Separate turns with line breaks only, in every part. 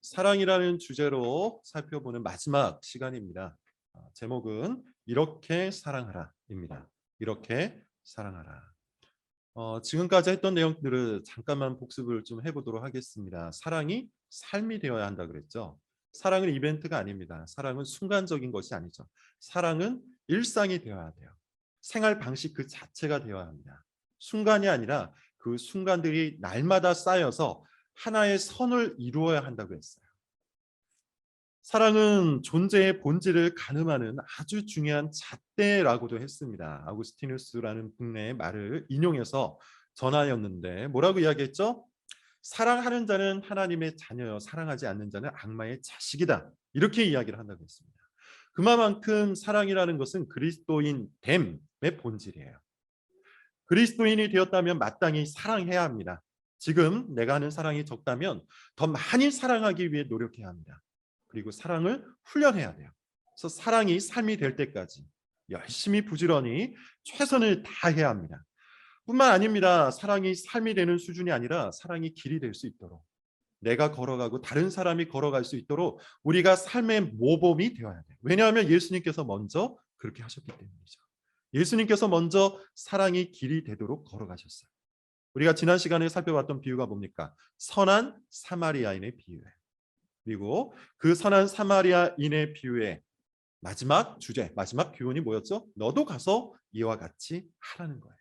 사랑이라는 주제로 살펴보는 마지막 시간입니다. 제목은 이렇게 사랑하라입니다. 이렇게 사랑하라. 지금까지 했던 내용들을 잠깐만 복습을 좀 해보도록 하겠습니다. 사랑이 삶이 되어야 한다 그랬죠. 사랑은 이벤트가 아닙니다. 사랑은 순간적인 것이 아니죠. 사랑은 일상이 되어야 돼요. 생활 방식 그 자체가 되어야 합니다. 순간이 아니라 그 순간들이 날마다 쌓여서 하나의 선을 이루어야 한다고 했어요. 사랑은 존재의 본질을 가늠하는 아주 중요한 잣대라고도 했습니다. 아우구스티누스라는 분의 말을 인용해서 전하였는데 뭐라고 이야기했죠? 사랑하는 자는 하나님의 자녀여, 사랑하지 않는 자는 악마의 자식이다. 이렇게 이야기를 한다고 했습니다. 그만큼 사랑이라는 것은 그리스도인 됨의 본질이에요. 그리스도인이 되었다면 마땅히 사랑해야 합니다. 지금 내가 하는 사랑이 적다면 더 많이 사랑하기 위해 노력해야 합니다. 그리고 사랑을 훈련해야 돼요. 그래서 사랑이 삶이 될 때까지 열심히 부지런히 최선을 다해야 합니다. 뿐만 아닙니다. 사랑이 삶이 되는 수준이 아니라 사랑이 길이 될 수 있도록, 내가 걸어가고 다른 사람이 걸어갈 수 있도록 우리가 삶의 모범이 되어야 돼요. 왜냐하면 예수님께서 먼저 그렇게 하셨기 때문이죠. 예수님께서 먼저 사랑이 길이 되도록 걸어가셨어요. 우리가 지난 시간에 살펴봤던 비유가 뭡니까? 선한 사마리아인의 비유예요. 그리고 그 선한 사마리아인의 비유의 마지막 주제, 마지막 교훈이 뭐였죠? 너도 가서 이와 같이 하라는 거예요.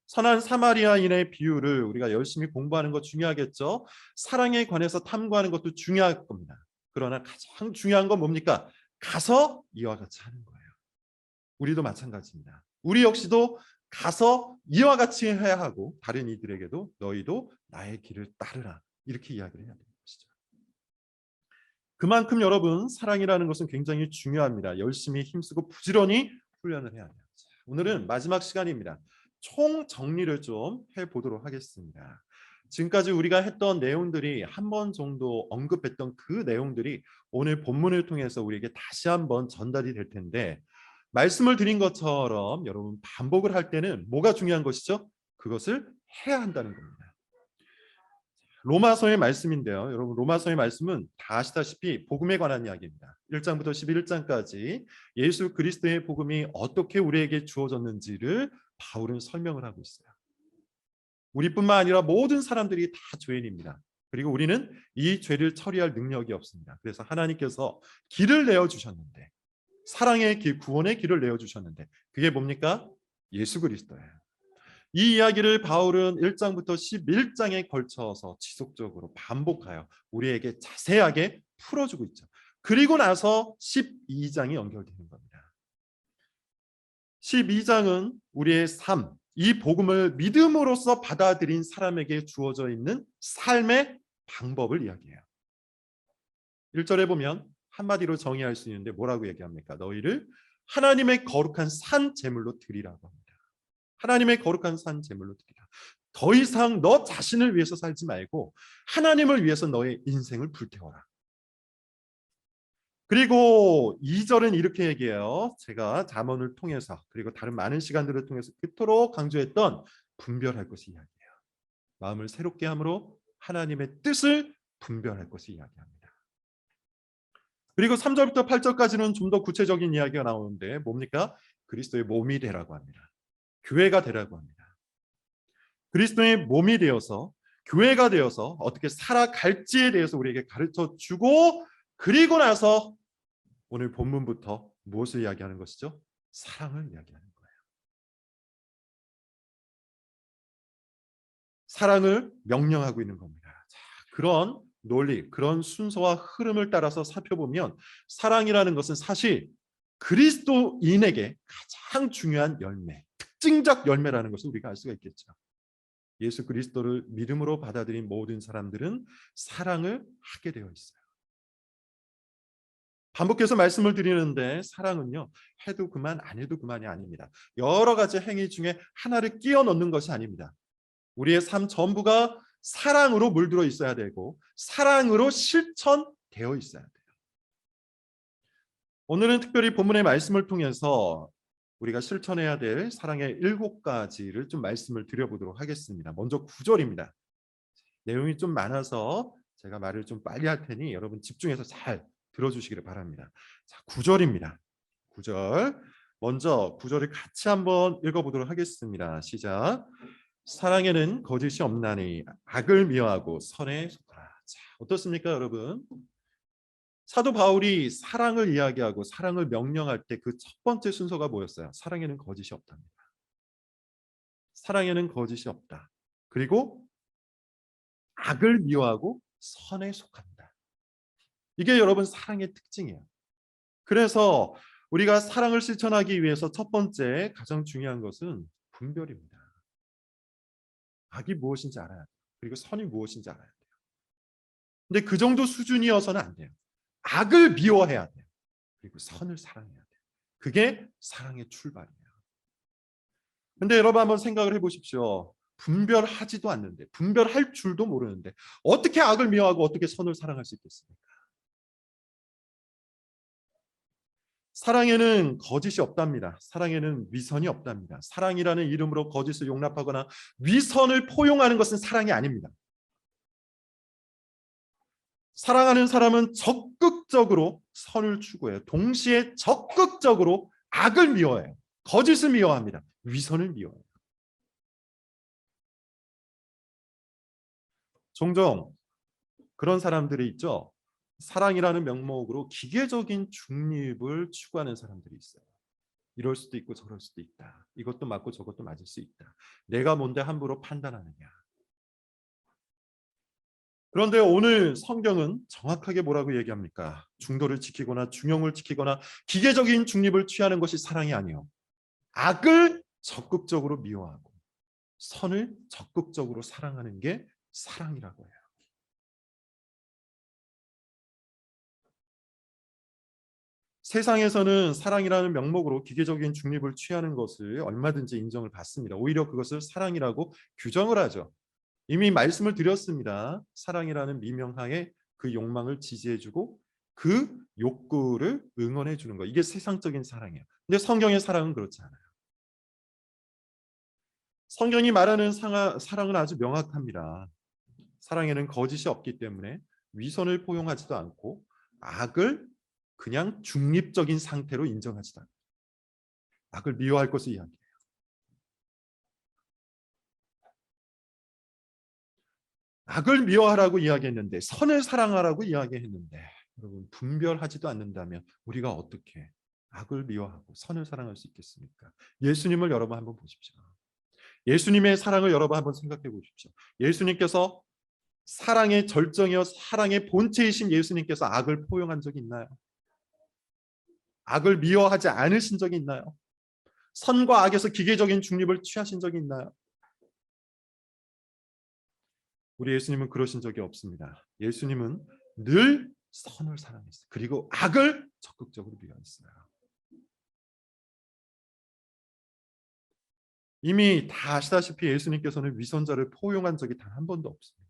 선한 사마리아인의 비유를 우리가 열심히 공부하는 것 중요하겠죠. 사랑에 관해서 탐구하는 것도 중요할 겁니다. 그러나 가장 중요한 건 뭡니까? 가서 이와 같이 하는 거예요. 우리도 마찬가지입니다. 우리 역시도 가서 이와 같이 해야 하고 다른 이들에게도 너희도 나의 길을 따르라. 이렇게 이야기를 해야 되는 것이죠. 그만큼 여러분 사랑이라는 것은 굉장히 중요합니다. 열심히 힘쓰고 부지런히 훈련을 해야 돼요. 오늘은 마지막 시간입니다. 총 정리를 좀 해보도록 하겠습니다. 지금까지 우리가 했던 내용들이 한 번 정도 언급했던 그 내용들이 오늘 본문을 통해서 우리에게 다시 한번 전달이 될 텐데 말씀을 드린 것처럼 여러분 반복을 할 때는 뭐가 중요한 것이죠? 그것을 해야 한다는 겁니다. 로마서의 말씀인데요. 여러분 로마서의 말씀은 다 아시다시피 복음에 관한 이야기입니다. 1장부터 11장까지 예수 그리스도의 복음이 어떻게 우리에게 주어졌는지를 바울은 설명을 하고 있어요. 우리뿐만 아니라 모든 사람들이 다 죄인입니다. 그리고 우리는 이 죄를 처리할 능력이 없습니다. 그래서 하나님께서 길을 내어주셨는데 사랑의 길, 구원의 길을 내어주셨는데 그게 뭡니까? 예수 그리스도예요. 이 이야기를 바울은 1장부터 11장에 걸쳐서 지속적으로 반복하여 우리에게 자세하게 풀어주고 있죠. 그리고 나서 12장이 연결되는 겁니다. 12장은 우리의 삶, 이 복음을 믿음으로써 받아들인 사람에게 주어져 있는 삶의 방법을 이야기해요. 1절에 보면 한마디로 정의할 수 있는데 뭐라고 얘기합니까? 너희를 하나님의 거룩한 산 제물로 드리라고 합니다. 하나님의 거룩한 산 제물로 드리라. 더 이상 너 자신을 위해서 살지 말고 하나님을 위해서 너의 인생을 불태워라. 그리고 2절은 이렇게 얘기해요. 제가 잠언을 통해서 그리고 다른 많은 시간들을 통해서 그토록 강조했던 분별할 것이 이야기해요. 마음을 새롭게 함으로 하나님의 뜻을 분별할 것이 이야기합니다. 그리고 3절부터 8절까지는 좀 더 구체적인 이야기가 나오는데 뭡니까? 그리스도의 몸이 되라고 합니다. 교회가 되라고 합니다. 그리스도의 몸이 되어서 교회가 되어서 어떻게 살아갈지에 대해서 우리에게 가르쳐주고 그리고 나서 오늘 본문부터 무엇을 이야기하는 것이죠? 사랑을 이야기하는 거예요. 사랑을 명령하고 있는 겁니다. 자, 그런 논리, 그런 순서와 흐름을 따라서 살펴보면 사랑이라는 것은 사실 그리스도인에게 가장 중요한 열매, 특징적 열매라는 것을 우리가 알 수가 있겠죠. 예수 그리스도를 믿음으로 받아들인 모든 사람들은 사랑을 하게 되어 있어요. 반복해서 말씀을 드리는데 사랑은요, 해도 그만 안 해도 그만이 아닙니다. 여러 가지 행위 중에 하나를 끼워 넣는 것이 아닙니다. 우리의 삶 전부가 사랑으로 물들어 있어야 되고 사랑으로 실천되어 있어야 돼요. 오늘은 특별히 본문의 말씀을 통해서 우리가 실천해야 될 사랑의 7가지를 좀 말씀을 드려보도록 하겠습니다. 먼저 9절입니다. 내용이 좀 많아서 제가 말을 좀 빨리 할 테니 여러분 집중해서 잘 들어주시기를 바랍니다. 자, 9절입니다. 9절. 먼저 9절을 같이 한번 읽어보도록 하겠습니다. 시작. 사랑에는 거짓이 없나니 악을 미워하고 선에 속하라. 자, 어떻습니까, 여러분? 사도 바울이 사랑을 이야기하고 사랑을 명령할 때 그 첫 번째 순서가 뭐였어요? 사랑에는 거짓이 없답니다. 사랑에는 거짓이 없다. 그리고 악을 미워하고 선에 속한다. 이게 여러분 사랑의 특징이에요. 그래서 우리가 사랑을 실천하기 위해서 첫 번째 가장 중요한 것은 분별입니다. 악이 무엇인지 알아야 돼요. 그리고 선이 무엇인지 알아야 돼요. 근데 그 정도 수준이어서는 안 돼요. 악을 미워해야 돼요. 그리고 선을 사랑해야 돼요. 그게 사랑의 출발이에요. 근데 여러분 한번 생각을 해보십시오. 분별하지도 않는데, 분별할 줄도 모르는데 어떻게 악을 미워하고 어떻게 선을 사랑할 수 있겠습니까? 사랑에는 거짓이 없답니다. 사랑에는 위선이 없답니다. 사랑이라는 이름으로 거짓을 용납하거나 위선을 포용하는 것은 사랑이 아닙니다. 사랑하는 사람은 적극적으로 선을 추구해요. 동시에 적극적으로 악을 미워해요. 거짓을 미워합니다. 위선을 미워해요. 종종 그런 사람들이 있죠. 사랑이라는 명목으로 기계적인 중립을 추구하는 사람들이 있어요. 이럴 수도 있고 저럴 수도 있다. 이것도 맞고 저것도 맞을 수 있다. 내가 뭔데 함부로 판단하느냐. 그런데 오늘 성경은 정확하게 뭐라고 얘기합니까? 중도를 지키거나 중용을 지키거나 기계적인 중립을 취하는 것이 사랑이 아니요. 악을 적극적으로 미워하고 선을 적극적으로 사랑하는 게 사랑이라고 해요. 세상에서는 사랑이라는 명목으로 기계적인 중립을 취하는 것을 얼마든지 인정을 받습니다. 오히려 그것을 사랑이라고 규정을 하죠. 이미 말씀을 드렸습니다. 사랑이라는 미명하에 그 욕망을 지지해주고 그 욕구를 응원해주는 것. 이게 세상적인 사랑이에요. 근데 성경의 사랑은 그렇지 않아요. 성경이 말하는 사랑은 아주 명확합니다. 사랑에는 거짓이 없기 때문에 위선을 포용하지도 않고 악을 그냥 중립적인 상태로 인정하지도 않아요. 악을 미워할 것을 이야기해요. 악을 미워하라고 이야기했는데 선을 사랑하라고 이야기했는데 여러분 분별하지도 않는다면 우리가 어떻게 악을 미워하고 선을 사랑할 수 있겠습니까? 예수님을 여러분 한번 보십시오. 예수님의 사랑을 여러분 한번 생각해 보십시오. 예수님께서 사랑의 절정이요 사랑의 본체이신 예수님께서 악을 포용한 적이 있나요? 악을 미워하지 않으신 적이 있나요? 선과 악에서 기계적인 중립을 취하신 적이 있나요? 우리 예수님은 그러신 적이 없습니다. 예수님은 늘 선을 사랑했어요. 그리고 악을 적극적으로 미워했어요. 이미 다 아시다시피 예수님께서는 위선자를 포용한 적이 단 한 번도 없습니다.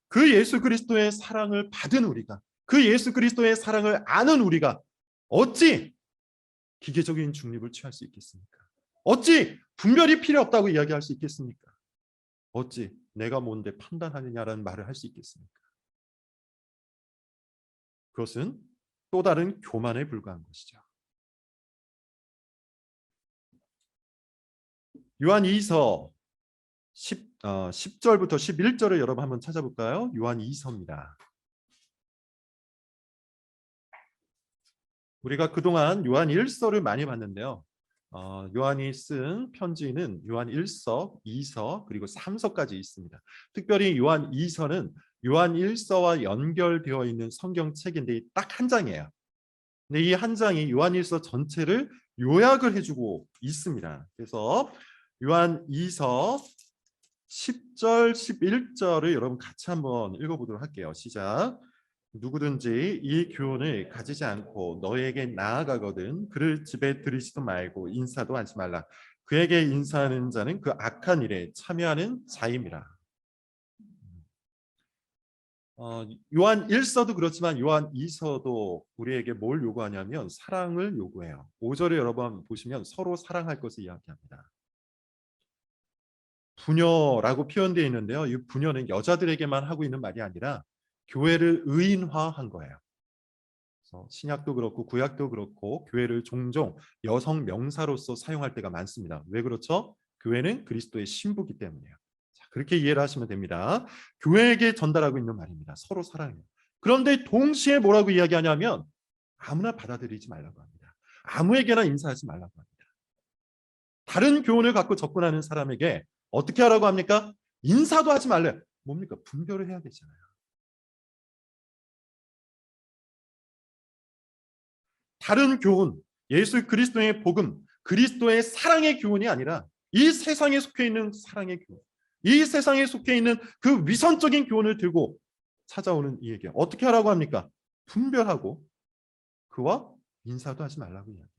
그 예수 그리스도의 사랑을 받은 우리가, 그 예수 그리스도의 사랑을 아는 우리가 어찌 기계적인 중립을 취할 수 있겠습니까? 어찌 분별이 필요 없다고 이야기할 수 있겠습니까? 어찌 내가 뭔데 판단하느냐라는 말을 할 수 있겠습니까? 그것은 또 다른 교만에 불과한 것이죠. 요한 2서 10절부터 11절을 여러분 한번 찾아볼까요? 요한 2서입니다. 우리가 그동안 요한 1서를 많이 봤는데요. 요한이 쓴 편지는 요한 1서, 2서, 그리고 3서까지 있습니다. 특별히 요한 2서는 요한 1서와 연결되어 있는 성경책인데 딱 한 장이에요. 근데 이 한 장이 요한 1서 전체를 요약을 해주고 있습니다. 그래서 요한 2서 10절, 11절을 여러분 같이 한번 읽어보도록 할게요. 시작. 누구든지 이 교훈을 가지지 않고 너에게 나아가거든 그를 집에 들이지도 말고 인사도 하지 말라. 그에게 인사하는 자는 그 악한 일에 참여하는 자임이라. 요한 1서도 그렇지만 요한 2서도 우리에게 뭘 요구하냐면 사랑을 요구해요. 5절에 여러분 보시면 서로 사랑할 것을 이야기합니다. 부녀라고 표현되어 있는데요. 이 부녀는 여자들에게만 하고 있는 말이 아니라 교회를 의인화한 거예요. 그래서 신약도 그렇고 구약도 그렇고 교회를 종종 여성 명사로서 사용할 때가 많습니다. 왜 그렇죠? 교회는 그리스도의 신부기 때문이에요. 자, 그렇게 이해를 하시면 됩니다. 교회에게 전달하고 있는 말입니다. 서로 사랑해요. 그런데 동시에 뭐라고 이야기하냐면 아무나 받아들이지 말라고 합니다. 아무에게나 인사하지 말라고 합니다. 다른 교훈을 갖고 접근하는 사람에게 어떻게 하라고 합니까? 인사도 하지 말래. 뭡니까? 분별을 해야 되잖아요. 다른 교훈, 예수 그리스도의 복음, 그리스도의 사랑의 교훈이 아니라 이 세상에 속해 있는 사랑의 교훈, 이 세상에 속해 있는 그 위선적인 교훈을 들고 찾아오는 이에게 어떻게 하라고 합니까? 분별하고 그와 인사도 하지 말라고 이야기해요.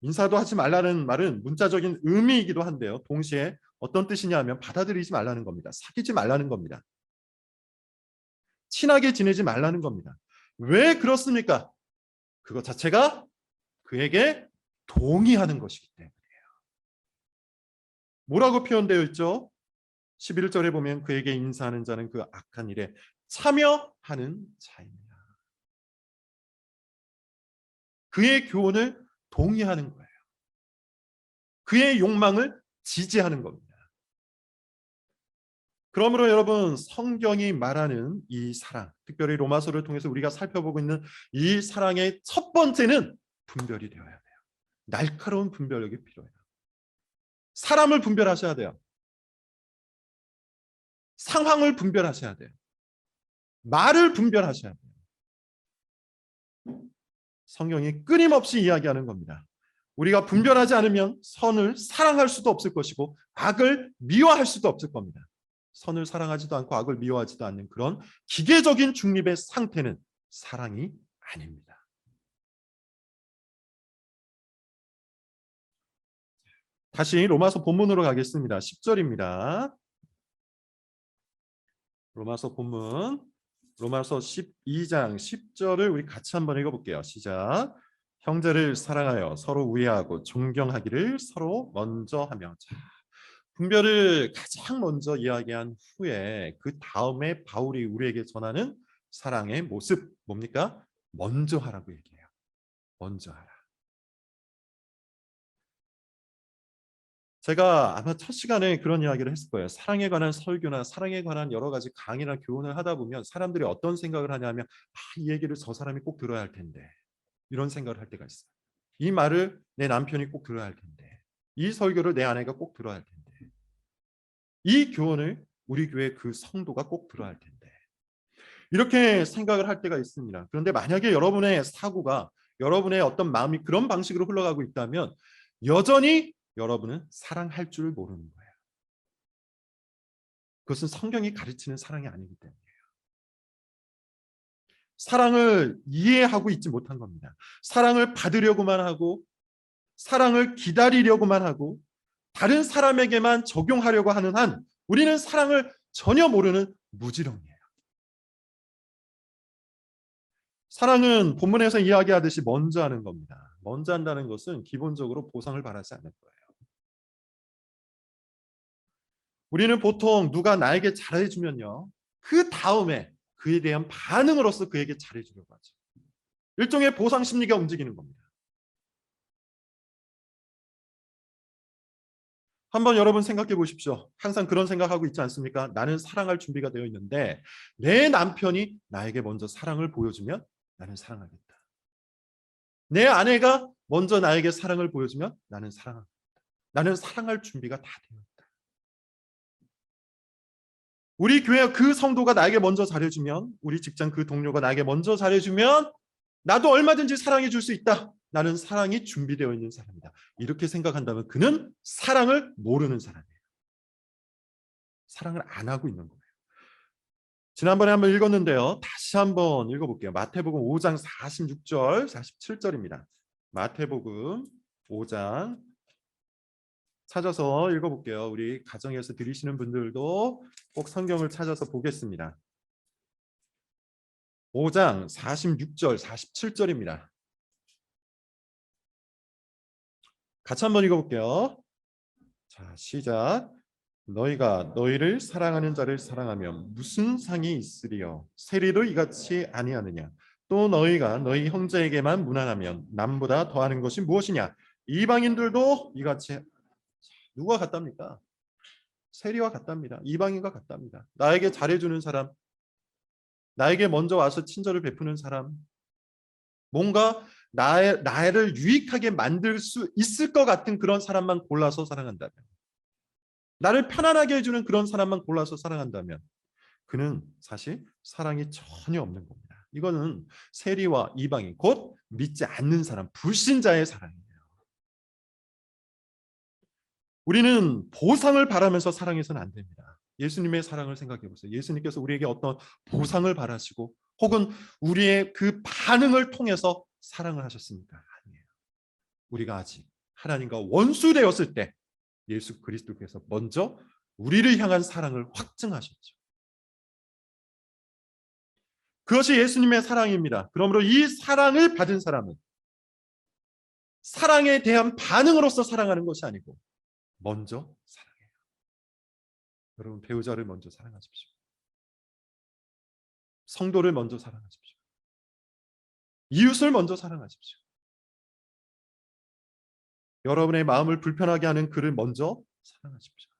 인사도 하지 말라는 말은 문자적인 의미이기도 한데요. 동시에 어떤 뜻이냐 하면 받아들이지 말라는 겁니다. 사귀지 말라는 겁니다. 친하게 지내지 말라는 겁니다. 왜 그렇습니까? 그것 자체가 그에게 동의하는 것이기 때문이에요. 뭐라고 표현되어 있죠? 11절에 보면 그에게 인사하는 자는 그 악한 일에 참여하는 자입니다. 그의 교훈을 동의하는 거예요. 그의 욕망을 지지하는 겁니다. 그러므로 여러분 성경이 말하는 이 사랑, 특별히 로마서를 통해서 우리가 살펴보고 있는 이 사랑의 첫 번째는 분별이 되어야 돼요. 날카로운 분별력이 필요해요. 사람을 분별하셔야 돼요. 상황을 분별하셔야 돼요. 말을 분별하셔야 돼요. 성경이 끊임없이 이야기하는 겁니다. 우리가 분별하지 않으면 선을 사랑할 수도 없을 것이고 악을 미워할 수도 없을 겁니다. 선을 사랑하지도 않고 악을 미워하지도 않는 그런 기계적인 중립의 상태는 사랑이 아닙니다. 다시 로마서 본문으로 가겠습니다. 10절입니다. 로마서 본문 로마서 12장 10절을 우리 같이 한번 읽어볼게요. 시작. 형제를 사랑하여 서로 우애하고 존경하기를 서로 먼저 하며. 자, 분별을 가장 먼저 이야기한 후에 그 다음에 바울이 우리에게 전하는 사랑의 모습 뭡니까? 먼저 하라고 얘기해요. 먼저 하라. 제가 아마 첫 시간에 그런 이야기를 했을 거예요. 사랑에 관한 설교나 사랑에 관한 여러 가지 강의나 교훈을 하다 보면 사람들이 어떤 생각을 하냐면 이 얘기를 저 사람이 꼭 들어야 할 텐데 이런 생각을 할 때가 있어요. 이 말을 내 남편이 꼭 들어야 할 텐데 이 설교를 내 아내가 꼭 들어야 할 텐데 이 교훈을 우리 교회 그 성도가 꼭 들어야 할 텐데 이렇게 생각을 할 때가 있습니다. 그런데 만약에 여러분의 사고가 여러분의 어떤 마음이 그런 방식으로 흘러가고 있다면 여전히 여러분은 사랑할 줄 모르는 거예요. 그것은 성경이 가르치는 사랑이 아니기 때문이에요. 사랑을 이해하고 있지 못한 겁니다. 사랑을 받으려고만 하고 사랑을 기다리려고만 하고 다른 사람에게만 적용하려고 하는 한 우리는 사랑을 전혀 모르는 무지렁이에요. 사랑은 본문에서 이야기하듯이 먼저 하는 겁니다. 먼저 한다는 것은 기본적으로 보상을 바라지 않을 거예요. 우리는 보통 누가 나에게 잘해주면요. 그 다음에 그에 대한 반응으로서 그에게 잘해주려고 하죠. 일종의 보상 심리가 움직이는 겁니다. 한번 여러분 생각해 보십시오. 항상 그런 생각하고 있지 않습니까? 나는 사랑할 준비가 되어 있는데 내 남편이 나에게 먼저 사랑을 보여주면 나는 사랑하겠다. 내 아내가 먼저 나에게 사랑을 보여주면 나는 사랑하겠다. 나는 사랑할 준비가 다 되어 있다. 우리 교회 그 성도가 나에게 먼저 잘해주면 우리 직장 그 동료가 나에게 먼저 잘해주면 나도 얼마든지 사랑해 줄 수 있다. 나는 사랑이 준비되어 있는 사람이다. 이렇게 생각한다면 그는 사랑을 모르는 사람이에요. 사랑을 안 하고 있는 거예요. 지난번에 한번 읽었는데요. 다시 한번 읽어볼게요. 마태복음 5장 46절, 47절입니다. 마태복음 5장 찾아서 읽어볼게요. 우리 가정에서 들으시는 분들도 꼭 성경을 찾아서 보겠습니다. 5장 46절, 47절입니다. 같이 한번 읽어볼게요. 자, 시작. 너희가 너희를 사랑하는 자를 사랑하면 무슨 상이 있으리요? 세리도 이같이 아니하느냐? 또 너희가 너희 형제에게만 무난하면 남보다 더하는 것이 무엇이냐? 이방인들도 이같이. 누가 같답니까? 세리와 같답니다. 이방인과 같답니다. 나에게 잘해주는 사람, 나에게 먼저 와서 친절을 베푸는 사람, 뭔가 나를 유익하게 만들 수 있을 것 같은 그런 사람만 골라서 사랑한다면, 나를 편안하게 해주는 그런 사람만 골라서 사랑한다면 그는 사실 사랑이 전혀 없는 겁니다. 이거는 세리와 이방인, 곧 믿지 않는 사람, 불신자의 사랑이에요. 우리는 보상을 바라면서 사랑해서는 안 됩니다. 예수님의 사랑을 생각해 보세요. 예수님께서 우리에게 어떤 보상을 바라시고 혹은 우리의 그 반응을 통해서 사랑을 하셨습니까? 아니에요. 우리가 아직 하나님과 원수 되었을 때 예수 그리스도께서 먼저 우리를 향한 사랑을 확증하셨죠. 그것이 예수님의 사랑입니다. 그러므로 이 사랑을 받은 사람은 사랑에 대한 반응으로서 사랑하는 것이 아니고 먼저 사랑해요. 여러분, 배우자를 먼저 사랑하십시오. 성도를 먼저 사랑하십시오. 이웃을 먼저 사랑하십시오. 여러분의 마음을 불편하게 하는 그를 먼저 사랑하십시오.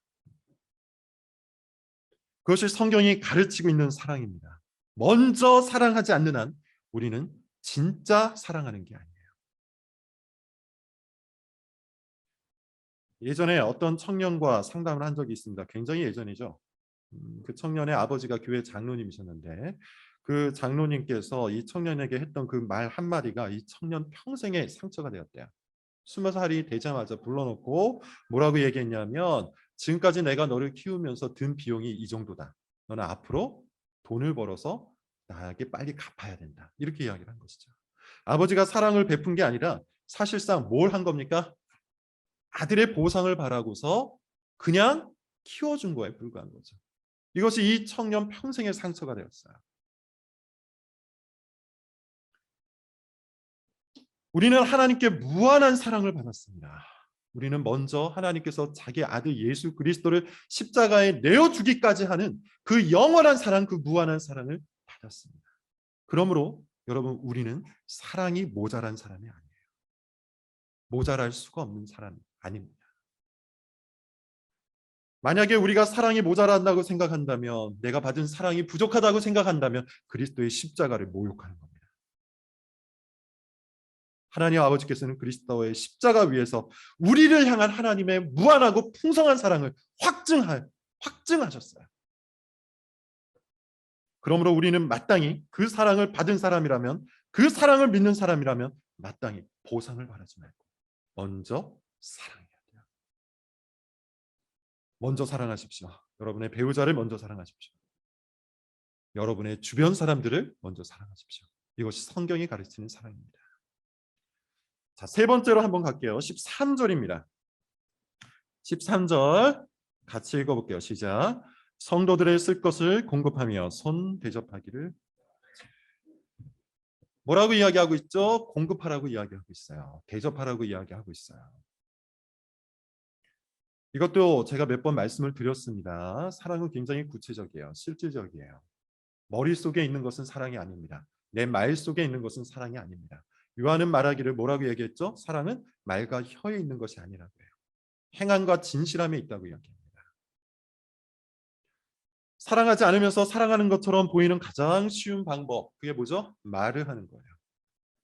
그것이 성경이 가르치고 있는 사랑입니다. 먼저 사랑하지 않는 한 우리는 진짜 사랑하는 게 아니에요. 예전에 어떤 청년과 상담을 한 적이 있습니다. 굉장히 예전이죠. 그 청년의 아버지가 교회 장로님이셨는데 그 장로님께서 이 청년에게 했던 그 말 한마디가 이 청년 평생의 상처가 되었대요. 20살이 되자마자 불러놓고 뭐라고 얘기했냐면, 지금까지 내가 너를 키우면서 든 비용이 이 정도다. 너는 앞으로 돈을 벌어서 나에게 빨리 갚아야 된다. 이렇게 이야기를 한 것이죠. 아버지가 사랑을 베푼 게 아니라 사실상 뭘 한 겁니까? 아들의 보상을 바라고서 그냥 키워준 거에 불과한 거죠. 이것이 이 청년 평생의 상처가 되었어요. 우리는 하나님께 무한한 사랑을 받았습니다. 우리는 먼저 하나님께서 자기 아들 예수 그리스도를 십자가에 내어주기까지 하는 그 영원한 사랑, 그 무한한 사랑을 받았습니다. 그러므로 여러분, 우리는 사랑이 모자란 사람이 아니에요. 모자랄 수가 없는 사람이 아닙니다. 만약에 우리가 사랑이 모자란다고 생각한다면, 내가 받은 사랑이 부족하다고 생각한다면 그리스도의 십자가를 모욕하는 겁니다. 하나님 아버지께서는 그리스도의 십자가 위에서 우리를 향한 하나님의 무한하고 풍성한 사랑을 확증하셨어요. 그러므로 우리는 마땅히 그 사랑을 받은 사람이라면, 그 사랑을 믿는 사람이라면 마땅히 보상을 바라지 말고 먼저 사랑해야 돼요. 먼저 사랑하십시오. 여러분의 배우자를 먼저 사랑하십시오. 여러분의 주변 사람들을 먼저 사랑하십시오. 이것이 성경이 가르치는 사랑입니다. 자, 세 번째로 한번 갈게요. 13절입니다. 13절 같이 읽어볼게요. 시작. 성도들의 쓸 것을 공급하며 손 대접하기를. 뭐라고 이야기하고 있죠? 공급하라고 이야기하고 있어요. 대접하라고 이야기하고 있어요. 이것도 제가 몇 번 말씀을 드렸습니다. 사랑은 굉장히 구체적이에요. 실질적이에요. 머릿속에 있는 것은 사랑이 아닙니다. 내 말 속에 있는 것은 사랑이 아닙니다. 요한은 말하기를 뭐라고 얘기했죠? 사랑은 말과 혀에 있는 것이 아니라고요. 행함과 진실함에 있다고 이야기합니다. 사랑하지 않으면서 사랑하는 것처럼 보이는 가장 쉬운 방법, 그게 뭐죠? 말을 하는 거예요.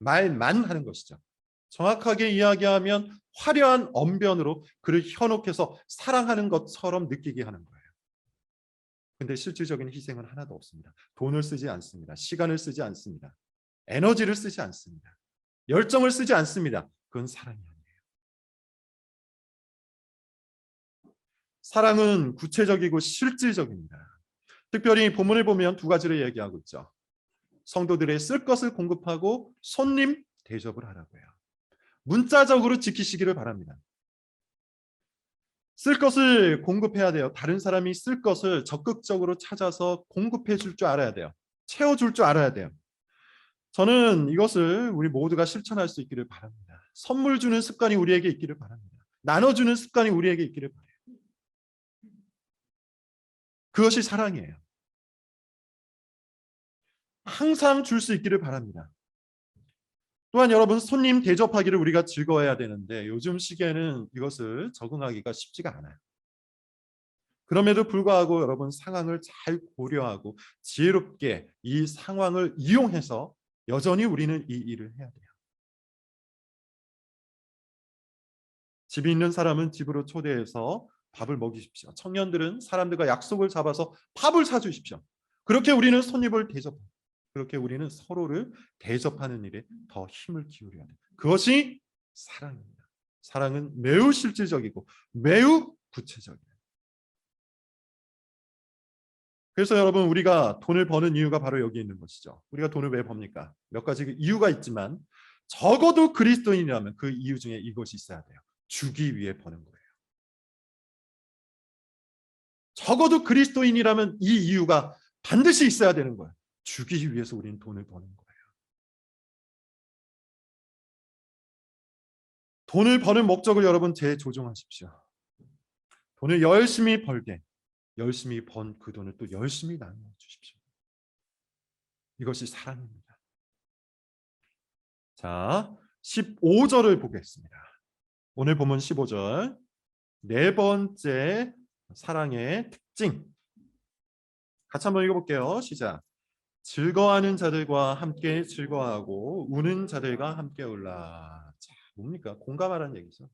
말만 하는 것이죠. 정확하게 이야기하면 화려한 언변으로 그를 현혹해서 사랑하는 것처럼 느끼게 하는 거예요. 근데 실질적인 희생은 하나도 없습니다. 돈을 쓰지 않습니다. 시간을 쓰지 않습니다. 에너지를 쓰지 않습니다. 열정을 쓰지 않습니다. 그건 사랑이 아니에요. 사랑은 구체적이고 실질적입니다. 특별히 본문을 보면 두 가지를 얘기하고 있죠. 성도들의 쓸 것을 공급하고 손님 대접을 하라고요. 문자적으로 지키시기를 바랍니다. 쓸 것을 공급해야 돼요. 다른 사람이 쓸 것을 적극적으로 찾아서 공급해 줄 줄 알아야 돼요. 채워줄 줄 알아야 돼요. 저는 이것을 우리 모두가 실천할 수 있기를 바랍니다. 선물 주는 습관이 우리에게 있기를 바랍니다. 나눠주는 습관이 우리에게 있기를 바랍니다. 그것이 사랑이에요. 항상 줄 수 있기를 바랍니다. 또한 여러분, 손님 대접하기를 우리가 즐거워해야 되는데 요즘 시기에는 이것을 적응하기가 쉽지가 않아요. 그럼에도 불구하고 여러분, 상황을 잘 고려하고 지혜롭게 이 상황을 이용해서 여전히 우리는 이 일을 해야 돼요. 집이 있는 사람은 집으로 초대해서 밥을 먹이십시오. 청년들은 사람들과 약속을 잡아서 밥을 사주십시오. 그렇게 우리는 손님을 대접합니다. 그렇게 우리는 서로를 대접하는 일에 더 힘을 기울여야 돼요. 그것이 사랑입니다. 사랑은 매우 실질적이고 매우 구체적이에요. 그래서 여러분, 우리가 돈을 버는 이유가 바로 여기 있는 것이죠. 우리가 돈을 왜 법니까? 몇 가지 이유가 있지만 적어도 그리스도인이라면 그 이유 중에 이것이 있어야 돼요. 주기 위해 버는 거예요. 적어도 그리스도인이라면 이 이유가 반드시 있어야 되는 거예요. 주기 위해서 우리는 돈을 버는 거예요. 돈을 버는 목적을 여러분 재조정하십시오. 돈을 열심히 벌게, 열심히 번 그 돈을 또 열심히 나눠 주십시오. 이것이 사랑입니다. 자, 15절을 보겠습니다. 오늘 본문 15절. 네 번째 사랑의 특징. 같이 한번 읽어볼게요. 시작. 즐거워하는 자들과 함께 즐거워하고 우는 자들과 함께 울라. 자, 뭡니까? 공감하라는 얘기죠.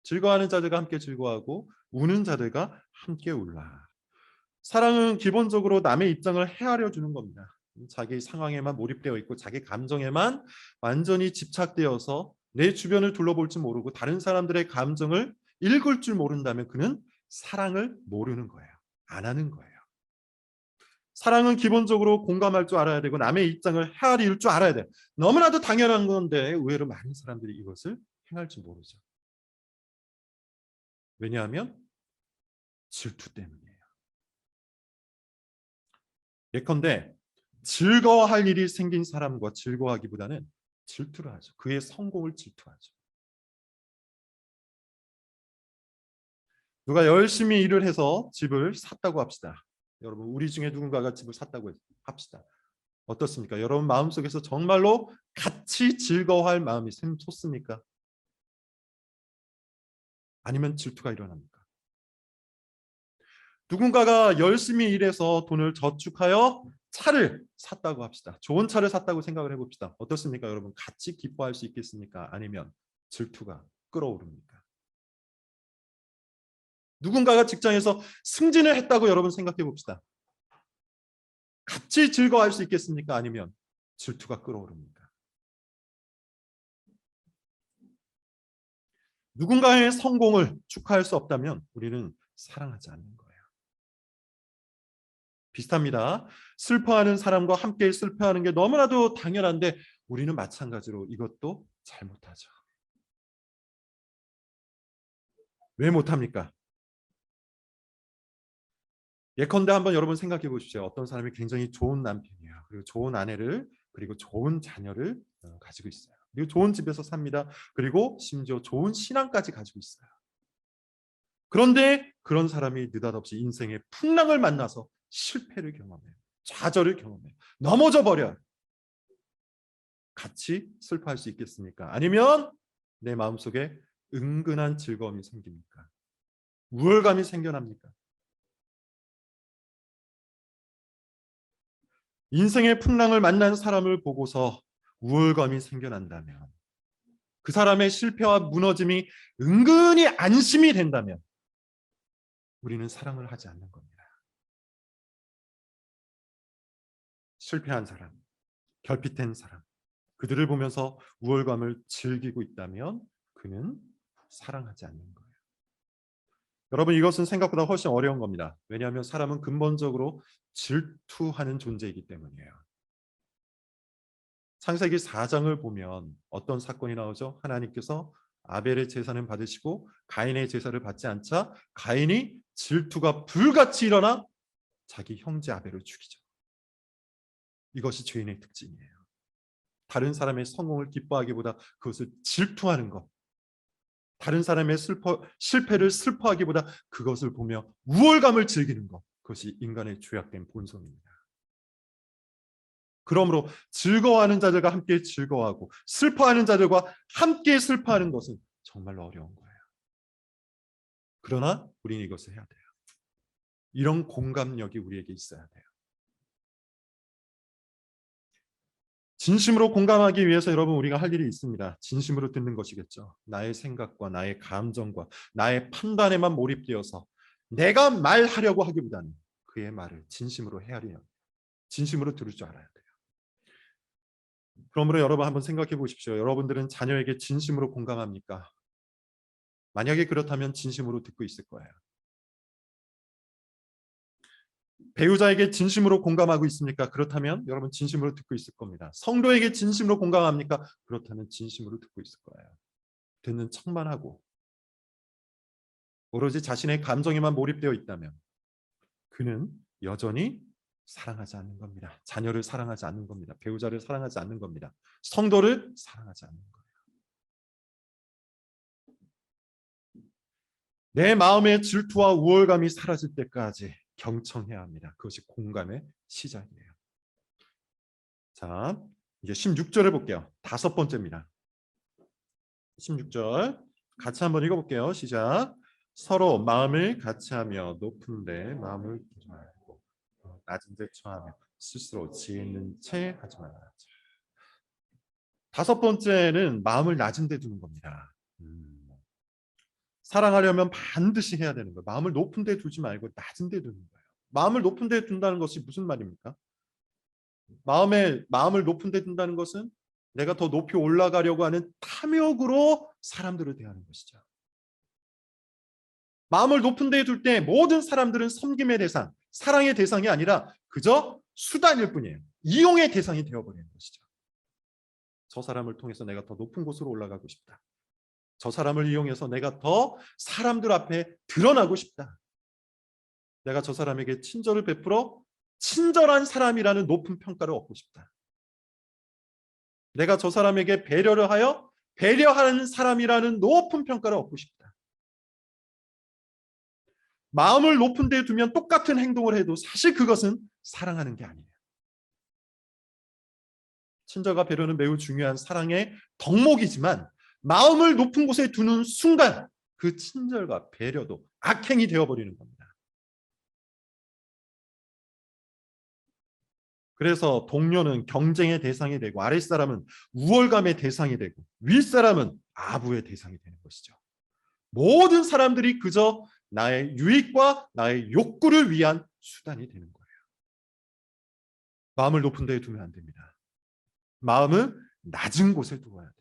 즐거워하는 자들과 함께 즐거워하고 우는 자들과 함께 울라. 사랑은 기본적으로 남의 입장을 헤아려 주는 겁니다. 자기 상황에만 몰입되어 있고 자기 감정에만 완전히 집착되어서 내 주변을 둘러볼 줄 모르고 다른 사람들의 감정을 읽을 줄 모른다면 그는 사랑을 모르는 거예요. 안 하는 거예요. 사랑은 기본적으로 공감할 줄 알아야 되고 남의 입장을 헤아릴 줄 알아야 돼요. 너무나도 당연한 건데 의외로 많은 사람들이 이것을 행할 줄 모르죠. 왜냐하면 질투 때문이에요. 예컨대 즐거워할 일이 생긴 사람과 즐거워하기보다는 질투를 하죠. 그의 성공을 질투하죠. 누가 열심히 일을 해서 집을 샀다고 합시다. 여러분, 우리 중에 누군가가 집을 샀다고 합시다. 어떻습니까? 여러분 마음속에서 정말로 같이 즐거워할 마음이 솟습니까? 아니면 질투가 일어납니까? 누군가가 열심히 일해서 돈을 저축하여 차를 샀다고 합시다. 좋은 차를 샀다고 생각을 해봅시다. 어떻습니까? 여러분, 같이 기뻐할 수 있겠습니까? 아니면 질투가 끓어오릅니까? 누군가가 직장에서 승진을 했다고 여러분 생각해 봅시다. 같이 즐거워할 수 있겠습니까? 아니면 질투가 끓어오릅니까? 누군가의 성공을 축하할 수 없다면 우리는 사랑하지 않는 거예요. 비슷합니다. 슬퍼하는 사람과 함께 슬퍼하는 게 너무나도 당연한데 우리는 마찬가지로 이것도 잘못하죠. 왜 못합니까? 예컨대 한번 여러분 생각해 보십시오. 어떤 사람이 굉장히 좋은 남편이에요. 그리고 좋은 아내를 그리고 좋은 자녀를 가지고 있어요. 그리고 좋은 집에서 삽니다. 그리고 심지어 좋은 신앙까지 가지고 있어요. 그런데 그런 사람이 느닷없이 인생의 풍랑을 만나서 실패를 경험해요. 좌절을 경험해요. 넘어져 버려요. 같이 슬퍼할 수 있겠습니까? 아니면 내 마음속에 은근한 즐거움이 생깁니까? 우월감이 생겨납니까? 인생의 풍랑을 만난 사람을 보고서 우월감이 생겨난다면, 그 사람의 실패와 무너짐이 은근히 안심이 된다면 우리는 사랑을 하지 않는 겁니다. 실패한 사람, 결핍된 사람, 그들을 보면서 우월감을 즐기고 있다면 그는 사랑하지 않는 거예요. 여러분, 이것은 생각보다 훨씬 어려운 겁니다. 왜냐하면 사람은 근본적으로 질투하는 존재이기 때문이에요. 창세기 4장을 보면 어떤 사건이 나오죠? 하나님께서 아벨의 제사는 받으시고 가인의 제사를 받지 않자 가인이 질투가 불같이 일어나 자기 형제 아벨을 죽이죠. 이것이 죄인의 특징이에요. 다른 사람의 성공을 기뻐하기보다 그것을 질투하는 것. 다른 사람의 실패를 슬퍼하기보다 그것을 보며 우월감을 즐기는 것, 그것이 인간의 죄악된 본성입니다. 그러므로 즐거워하는 자들과 함께 즐거워하고 슬퍼하는 자들과 함께 슬퍼하는 것은 정말로 어려운 거예요. 그러나 우리는 이것을 해야 돼요. 이런 공감력이 우리에게 있어야 돼요. 진심으로 공감하기 위해서 여러분 우리가 할 일이 있습니다. 진심으로 듣는 것이겠죠. 나의 생각과 나의 감정과 나의 판단에만 몰입되어서 내가 말하려고 하기보다는 그의 말을 진심으로 헤아리는, 진심으로 들을 줄 알아야 돼요. 그러므로 여러분 한번 생각해 보십시오. 여러분들은 자녀에게 진심으로 공감합니까? 만약에 그렇다면 진심으로 듣고 있을 거예요. 배우자에게 진심으로 공감하고 있습니까? 그렇다면 여러분 진심으로 듣고 있을 겁니다. 성도에게 진심으로 공감합니까? 그렇다면 진심으로 듣고 있을 거예요. 듣는 척만 하고 오로지 자신의 감정에만 몰입되어 있다면 그는 여전히 사랑하지 않는 겁니다. 자녀를 사랑하지 않는 겁니다. 배우자를 사랑하지 않는 겁니다. 성도를 사랑하지 않는 거예요. 내 마음의 질투와 우월감이 사라질 때까지 경청해야 합니다. 그것이 공감의 시작이에요. 자, 이제 16절을 볼게요. 다섯 번째입니다. 16절 같이 한번 읽어볼게요. 시작. 서로 마음을 같이하며 높은 데 마음을 말고 낮은 데 처하며 스스로 지혜 있는 채 하지 말라. 다섯 번째는 마음을 낮은 데 두는 겁니다. 사랑하려면 반드시 해야 되는 거예요. 마음을 높은 데 두지 말고 낮은 데 두는 거예요. 마음을 높은 데 둔다는 것이 무슨 말입니까? 마음을 높은 데 둔다는 것은 내가 더 높이 올라가려고 하는 탐욕으로 사람들을 대하는 것이죠. 마음을 높은 데에 둘 때 모든 사람들은 섬김의 대상, 사랑의 대상이 아니라 그저 수단일 뿐이에요. 이용의 대상이 되어버리는 것이죠. 저 사람을 통해서 내가 더 높은 곳으로 올라가고 싶다. 저 사람을 이용해서 내가 더 사람들 앞에 드러나고 싶다. 내가 저 사람에게 친절을 베풀어 친절한 사람이라는 높은 평가를 얻고 싶다. 내가 저 사람에게 배려를 하여 배려하는 사람이라는 높은 평가를 얻고 싶다. 마음을 높은 데 두면 똑같은 행동을 해도 사실 그것은 사랑하는 게 아니에요. 친절과 배려는 매우 중요한 사랑의 덕목이지만 마음을 높은 곳에 두는 순간 그 친절과 배려도 악행이 되어버리는 겁니다. 그래서 동료는 경쟁의 대상이 되고 아랫사람은 우월감의 대상이 되고 윗사람은 아부의 대상이 되는 것이죠. 모든 사람들이 그저 나의 유익과 나의 욕구를 위한 수단이 되는 거예요. 마음을 높은 데에 두면 안 됩니다. 마음은 낮은 곳에 두어야 돼요.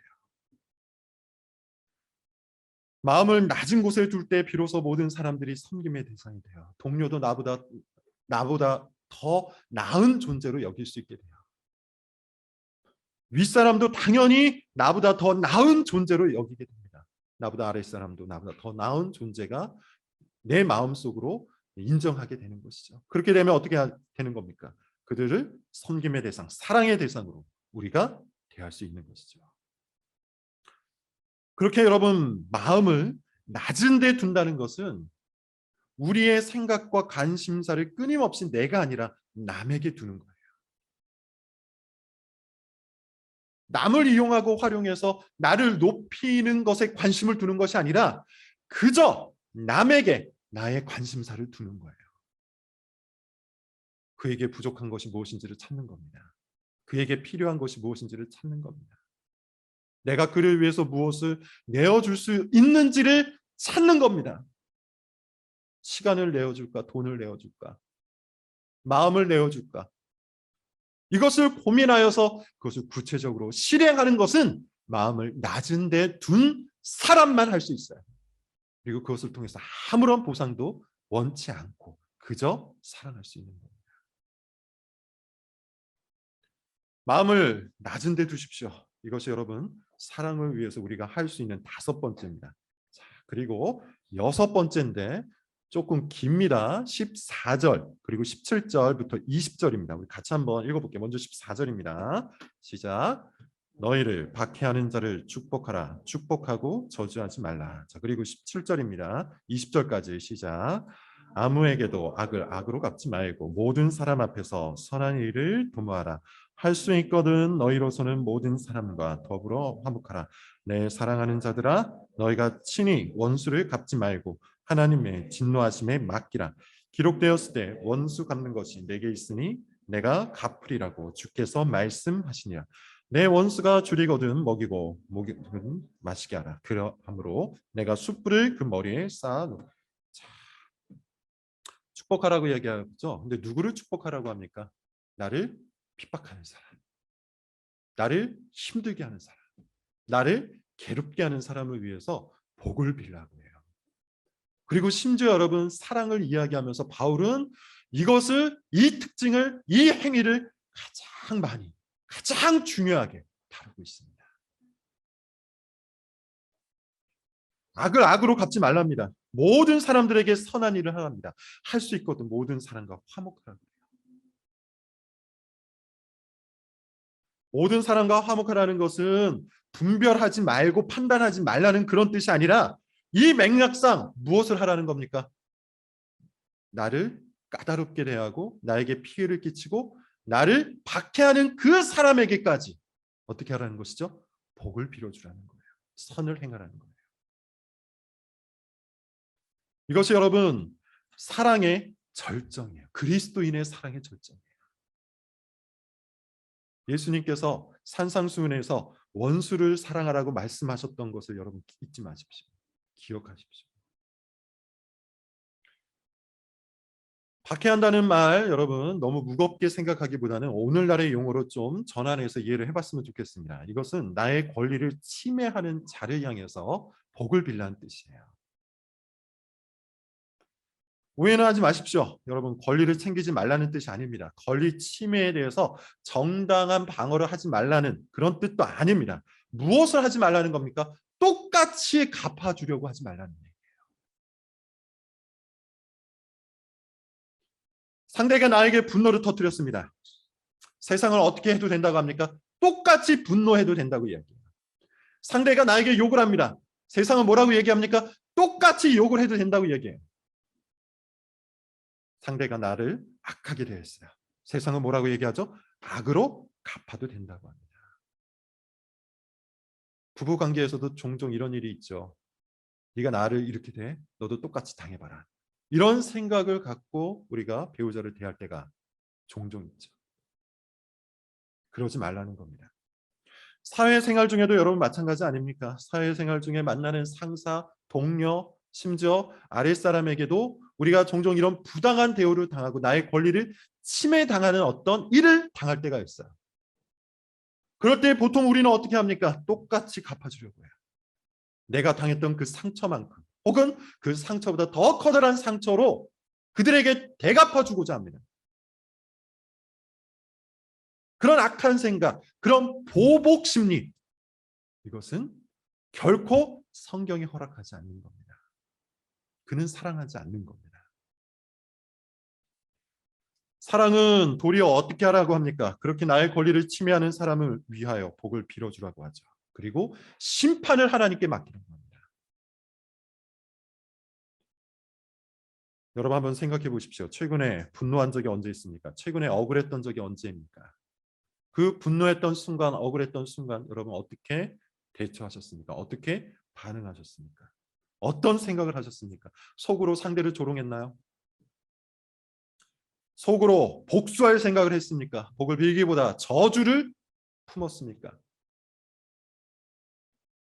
마음을 낮은 곳에 둘 때 비로소 모든 사람들이 섬김의 대상이 돼요. 동료도 나보다 더 나은 존재로 여길 수 있게 돼요. 윗사람도 당연히 나보다 더 나은 존재로 여기게 됩니다. 나보다 아랫사람도 나보다 더 나은 존재가 내 마음속으로 인정하게 되는 것이죠. 그렇게 되면 어떻게 되는 겁니까? 그들을 섬김의 대상, 사랑의 대상으로 우리가 대할 수 있는 것이죠. 그렇게 여러분 마음을 낮은 데 둔다는 것은 우리의 생각과 관심사를 끊임없이 내가 아니라 남에게 두는 거예요. 남을 이용하고 활용해서 나를 높이는 것에 관심을 두는 것이 아니라 그저 남에게 나의 관심사를 두는 거예요. 그에게 부족한 것이 무엇인지를 찾는 겁니다. 그에게 필요한 것이 무엇인지를 찾는 겁니다. 내가 그를 위해서 무엇을 내어줄 수 있는지를 찾는 겁니다. 시간을 내어줄까? 돈을 내어줄까? 마음을 내어줄까? 이것을 고민하여서 그것을 구체적으로 실행하는 것은 마음을 낮은 데 둔 사람만 할 수 있어요. 그리고 그것을 통해서 아무런 보상도 원치 않고 그저 사랑할 수 있는 겁니다. 마음을 낮은 데 두십시오. 이것이 여러분 사랑을 위해서 우리가 할 수 있는 다섯 번째입니다. 자, 그리고 여섯 번째인데 조금 깁니다. 14절 그리고 17절부터 20절입니다. 우리 같이 한번 읽어볼게요. 먼저 14절입니다. 시작. 너희를 박해하는 자를 축복하라. 축복하고 저주하지 말라. 자, 그리고 17절입니다. 20절까지 시작. 아무에게도 악을 악으로 갚지 말고 모든 사람 앞에서 선한 일을 도모하라. 할 수 있거든 너희로서는 모든 사람과 더불어 화목하라. 내 사랑하는 자들아, 너희가 친히 원수를 갚지 말고 하나님의 진노하심에 맡기라. 기록되었을 때 원수 갚는 것이 내게 있으니 내가 갚으리라고 주께서 말씀하시니라. 내 원수가 줄이거든 먹이고 목이든 마시게 하라. 그러함으로 내가 숯불을 그 머리에 쌓아놓으라. 축복하라고 얘기하죠. 근데 누구를 축복하라고 합니까? 나를 핍박하는 사람, 나를 힘들게 하는 사람, 나를 괴롭게 하는 사람을 위해서 복을 빌라고 해요. 그리고 심지어 여러분, 사랑을 이야기하면서 바울은 이 특징을, 이 행위를 가장 많이, 가장 중요하게 다루고 있습니다. 악을 악으로 갚지 말랍니다. 모든 사람들에게 선한 일을 하랍니다. 할 수 있거든 모든 사람과 화목하라고. 모든 사람과 화목하라는 것은 분별하지 말고 판단하지 말라는 그런 뜻이 아니라, 이 맥락상 무엇을 하라는 겁니까? 나를 까다롭게 대하고 나에게 피해를 끼치고 나를 박해하는 그 사람에게까지 어떻게 하라는 것이죠? 복을 빌어주라는 거예요. 선을 행하라는 거예요. 이것이 여러분, 사랑의 절정이에요. 그리스도인의 사랑의 절정이에요. 예수님께서 산상수훈에서 원수를 사랑하라고 말씀하셨던 것을 여러분 잊지 마십시오. 기억하십시오. 박해한다는 말 여러분 너무 무겁게 생각하기보다는 오늘날의 용어로 좀 전환해서 이해를 해봤으면 좋겠습니다. 이것은 나의 권리를 침해하는 자를 향해서 복을 빌라는 뜻이에요. 오해는 하지 마십시오. 여러분, 권리를 챙기지 말라는 뜻이 아닙니다. 권리 침해에 대해서 정당한 방어를 하지 말라는 그런 뜻도 아닙니다. 무엇을 하지 말라는 겁니까? 똑같이 갚아주려고 하지 말라는 얘기예요. 상대가 나에게 분노를 터뜨렸습니다. 세상을 어떻게 해도 된다고 합니까? 똑같이 분노해도 된다고 이야기해요. 상대가 나에게 욕을 합니다. 세상은 뭐라고 얘기합니까? 똑같이 욕을 해도 된다고 얘기해요. 상대가 나를 악하게 대했어요. 세상은 뭐라고 얘기하죠? 악으로 갚아도 된다고 합니다. 부부 관계에서도 종종 이런 일이 있죠. 네가 나를 이렇게 대, 너도 똑같이 당해봐라. 이런 생각을 갖고 우리가 배우자를 대할 때가 종종 있죠. 그러지 말라는 겁니다. 사회생활 중에도 여러분 마찬가지 아닙니까? 사회생활 중에 만나는 상사, 동료, 심지어 아랫사람에게도 우리가 종종 이런 부당한 대우를 당하고 나의 권리를 침해당하는 어떤 일을 당할 때가 있어요. 그럴 때 보통 우리는 어떻게 합니까? 똑같이 갚아주려고 해요. 내가 당했던 그 상처만큼 혹은 그 상처보다 더 커다란 상처로 그들에게 대갚아주고자 합니다. 그런 악한 생각, 그런 보복 심리, 이것은 결코 성경이 허락하지 않는 겁니다. 그는 사랑하지 않는 겁니다. 사랑은 도리어 어떻게 하라고 합니까? 그렇게 나의 권리를 침해하는 사람을 위하여 복을 빌어주라고 하죠. 그리고 심판을 하나님께 맡기는 겁니다. 여러분 한번 생각해 보십시오. 최근에 분노한 적이 언제 있습니까? 최근에 억울했던 적이 언제입니까? 그 분노했던 순간, 억울했던 순간 여러분 어떻게 대처하셨습니까? 어떻게 반응하셨습니까? 어떤 생각을 하셨습니까? 속으로 상대를 조롱했나요? 속으로 복수할 생각을 했습니까? 복을 빌기보다 저주를 품었습니까?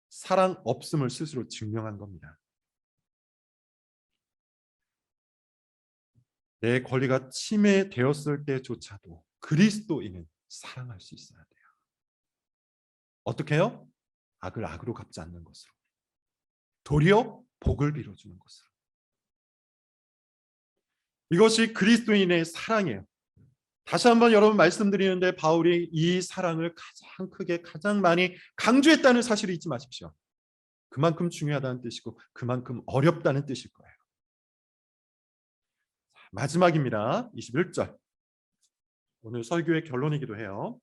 사랑 없음을 스스로 증명한 겁니다. 내 권리가 침해되었을 때조차도 그리스도인은 사랑할 수 있어야 돼요. 어떻게 해요? 악을 악으로 갚지 않는 것으로. 도리어 복을 빌어주는 것으로. 이것이 그리스도인의 사랑이에요. 다시 한번 여러분 말씀드리는데 바울이 이 사랑을 가장 크게 가장 많이 강조했다는 사실을 잊지 마십시오. 그만큼 중요하다는 뜻이고 그만큼 어렵다는 뜻일 거예요. 마지막입니다. 21절. 오늘 설교의 결론이기도 해요.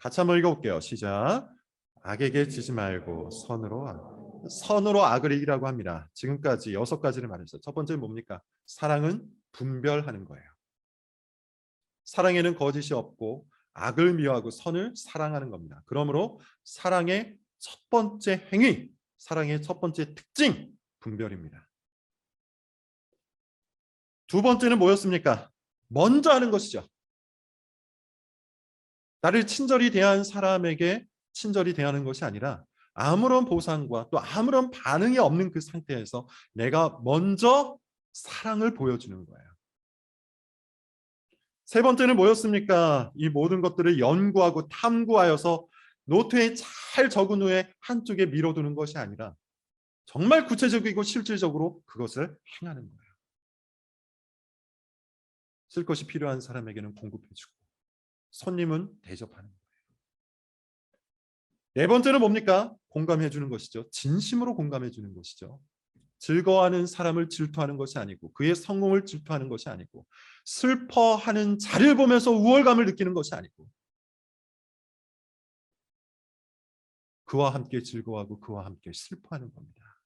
같이 한번 읽어볼게요. 시작. 악에게 지지 말고 선으로 악을 이기라고 합니다. 지금까지 6가지를 말했어요. 첫 번째는 뭡니까? 사랑은 분별하는 거예요. 사랑에는 거짓이 없고 악을 미워하고 선을 사랑하는 겁니다. 그러므로 사랑의 첫 번째 행위, 사랑의 첫 번째 특징, 분별입니다. 두 번째는 뭐였습니까? 먼저 하는 것이죠. 나를 친절히 대한 사람에게 친절히 대하는 것이 아니라 아무런 보상과 또 아무런 반응이 없는 그 상태에서 내가 먼저 사랑을 보여주는 거예요. 세 번째는 뭐였습니까? 이 모든 것들을 연구하고 탐구하여서 노트에 잘 적은 후에 한쪽에 밀어두는 것이 아니라 정말 구체적이고 실질적으로 그것을 행하는 거예요. 쓸 것이 필요한 사람에게는 공급해주고 손님은 대접하는 거예요. 네 번째는 뭡니까? 공감해주는 것이죠. 진심으로 공감해주는 것이죠. 즐거워하는 사람을 질투하는 것이 아니고 그의 성공을 질투하는 것이 아니고 슬퍼하는 자를 보면서 우월감을 느끼는 것이 아니고 그와 함께 즐거워하고 그와 함께 슬퍼하는 겁니다.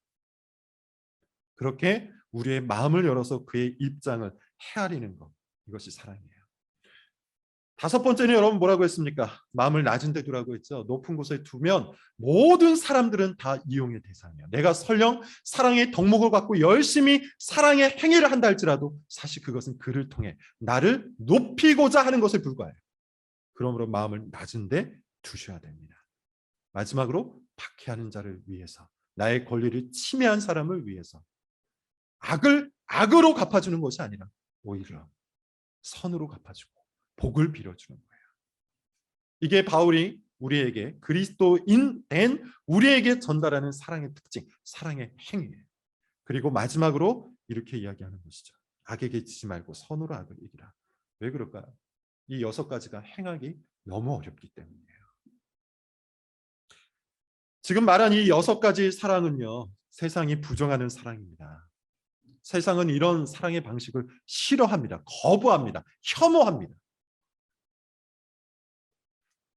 그렇게 우리의 마음을 열어서 그의 입장을 헤아리는 것, 이것이 사랑이에요. 다섯 번째는 여러분 뭐라고 했습니까? 마음을 낮은 데 두라고 했죠. 높은 곳에 두면 모든 사람들은 다 이용의 대상이에요. 내가 설령 사랑의 덕목을 갖고 열심히 사랑의 행위를 한다 할지라도 사실 그것은 그를 통해 나를 높이고자 하는 것에 불과해요. 그러므로 마음을 낮은 데 두셔야 됩니다. 마지막으로 박해하는 자를 위해서, 나의 권리를 침해한 사람을 위해서 악을 악으로 갚아주는 것이 아니라 오히려 선으로 갚아주고 복을 빌어주는 거예요. 이게 바울이 우리에게 그리스도인 된 우리에게 전달하는 사랑의 특징, 사랑의 행위예요. 그리고 마지막으로 이렇게 이야기하는 것이죠. 악에게 지지 말고 선으로 악을 이기라. 왜 그럴까요? 이 6가지가 행하기 너무 어렵기 때문이에요. 지금 말한 이 6가지 사랑은요, 세상이 부정하는 사랑입니다. 세상은 이런 사랑의 방식을 싫어합니다. 거부합니다. 혐오합니다.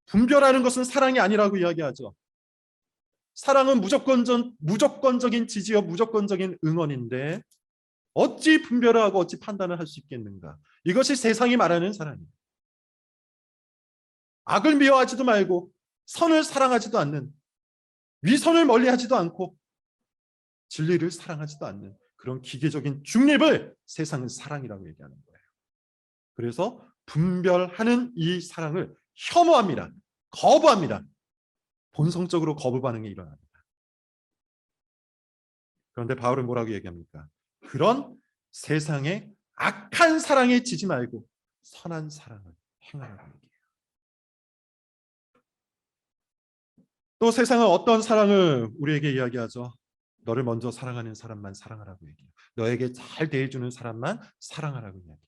분별하는 것은 사랑이 아니라고 이야기하죠. 사랑은 무조건적인 지지와 무조건적인 응원인데 어찌 분별을 하고 어찌 판단을 할 수 있겠는가. 이것이 세상이 말하는 사랑입니다. 악을 미워하지도 말고 선을 사랑하지도 않는, 위선을 멀리하지도 않고 진리를 사랑하지도 않는 그런 기계적인 중립을 세상은 사랑이라고 얘기하는 거예요. 그래서 분별하는 이 사랑을 혐오합니다. 거부합니다. 본성적으로 거부 반응이 일어납니다. 그런데 바울은 뭐라고 얘기합니까? 그런 세상의 악한 사랑에 지지 말고 선한 사랑을 행하라고 얘기해요. 또 세상은 어떤 사랑을 우리에게 이야기하죠? 너를 먼저 사랑하는 사람만 사랑하라고 얘기해요. 너에게 잘 대해주는 사람만 사랑하라고 이야기해요.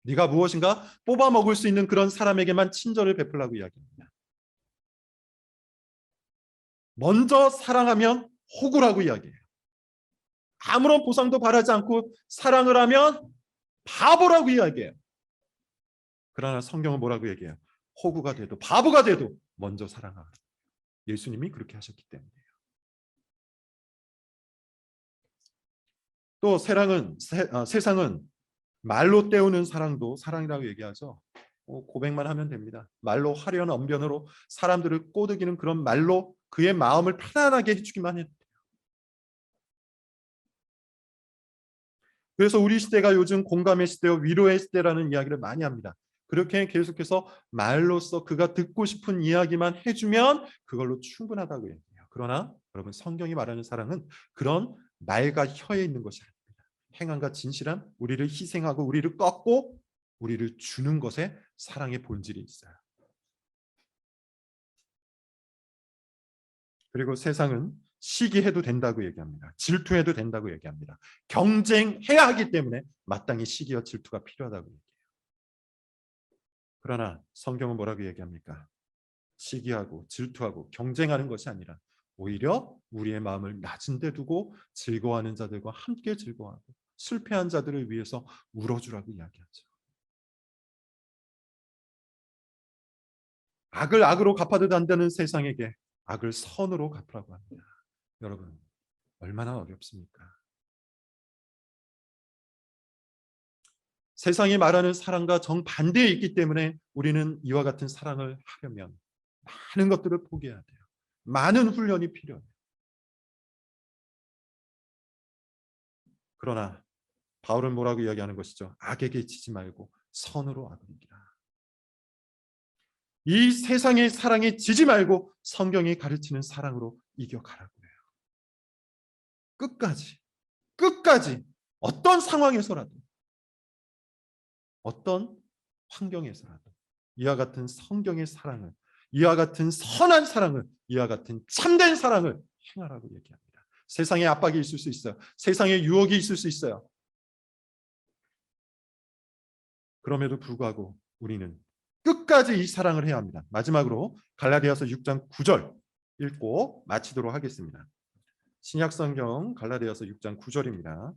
네가 무엇인가 뽑아 먹을 수 있는 그런 사람에게만 친절을 베풀라고 이야기합니다. 먼저 사랑하면 호구라고 이야기해요. 아무런 보상도 바라지 않고 사랑을 하면 바보라고 이야기해요. 그러나 성경은 뭐라고 얘기해요? 호구가 돼도 바보가 돼도 먼저 사랑하라. 예수님이 그렇게 하셨기 때문이에요. 또 세상은 말로 때우는 사랑도 사랑이라고 얘기하죠. 고백만 하면 됩니다. 말로 화려한 언변으로 사람들을 꼬드기는 그런 말로 그의 마음을 편안하게 해주기만 해요. 그래서 우리 시대가 요즘 공감의 시대와 위로의 시대라는 이야기를 많이 합니다. 그렇게 계속해서 말로써 그가 듣고 싶은 이야기만 해주면 그걸로 충분하다고 얘기해요. 그러나 여러분 성경이 말하는 사랑은 그런 말과 혀에 있는 것이 아닙니다. 행함과 진실함, 우리를 희생하고 우리를 꺾고 우리를 주는 것에 사랑의 본질이 있어요. 그리고 세상은 시기해도 된다고 얘기합니다. 질투해도 된다고 얘기합니다. 경쟁해야 하기 때문에 마땅히 시기와 질투가 필요하다고 얘기해요. 그러나 성경은 뭐라고 얘기합니까? 시기하고 질투하고 경쟁하는 것이 아니라 오히려 우리의 마음을 낮은 데 두고 즐거워하는 자들과 함께 즐거워하고 실패한 자들을 위해서 울어주라고 이야기하죠. 악을 악으로 갚아도 안 되는 세상에게 악을 선으로 갚으라고 합니다. 여러분, 얼마나 어렵습니까? 세상이 말하는 사랑과 정반대에 있기 때문에 우리는 이와 같은 사랑을 하려면 많은 것들을 포기해야 돼요. 많은 훈련이 필요해요. 그러나 바울은 뭐라고 이야기하는 것이죠? 악에게 지지 말고 선으로 악을 이기라. 이 세상의 사랑에 지지 말고 성경이 가르치는 사랑으로 이겨가라고 해요. 끝까지 어떤 상황에서라도, 어떤 환경에서라도 이와 같은 성경의 사랑을, 이와 같은 선한 사랑을, 이와 같은 참된 사랑을 행하라고 얘기합니다. 세상에 압박이 있을 수 있어요. 세상에 유혹이 있을 수 있어요. 그럼에도 불구하고 우리는 끝까지 이 사랑을 해야 합니다. 마지막으로 갈라디아서 6장 9절 읽고 마치도록 하겠습니다. 신약성경 갈라디아서 6장 9절입니다.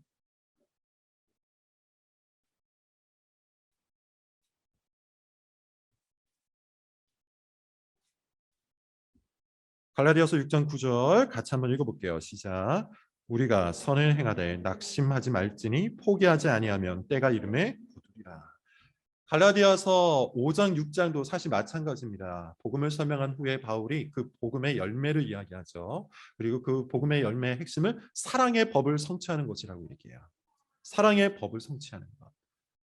갈라디아서 6장 9절 같이 한번 읽어볼게요. 시작. 우리가 선을 행하되 낙심하지 말지니 포기하지 아니하면 때가 이름에 거두리라. 갈라디아서 5장 6장도 사실 마찬가지입니다. 복음을 설명한 후에 바울이 그 복음의 열매를 이야기하죠. 그리고 그 복음의 열매의 핵심은 사랑의 법을 성취하는 것이라고 얘기해요. 사랑의 법을 성취하는 것.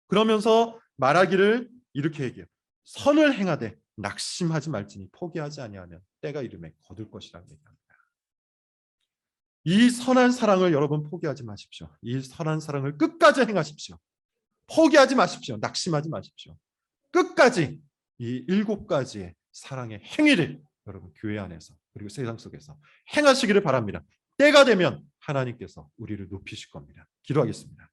그러면서 말하기를 이렇게 얘기해요. 선을 행하되 낙심하지 말지니 포기하지 아니하면 때가 이름에 거둘 것이라고 얘기합니다. 이 선한 사랑을 여러분 포기하지 마십시오. 이 선한 사랑을 끝까지 행하십시오. 포기하지 마십시오. 낙심하지 마십시오. 끝까지 이 7가지의 사랑의 행위를 여러분 교회 안에서 그리고 세상 속에서 행하시기를 바랍니다. 때가 되면 하나님께서 우리를 높이실 겁니다. 기도하겠습니다.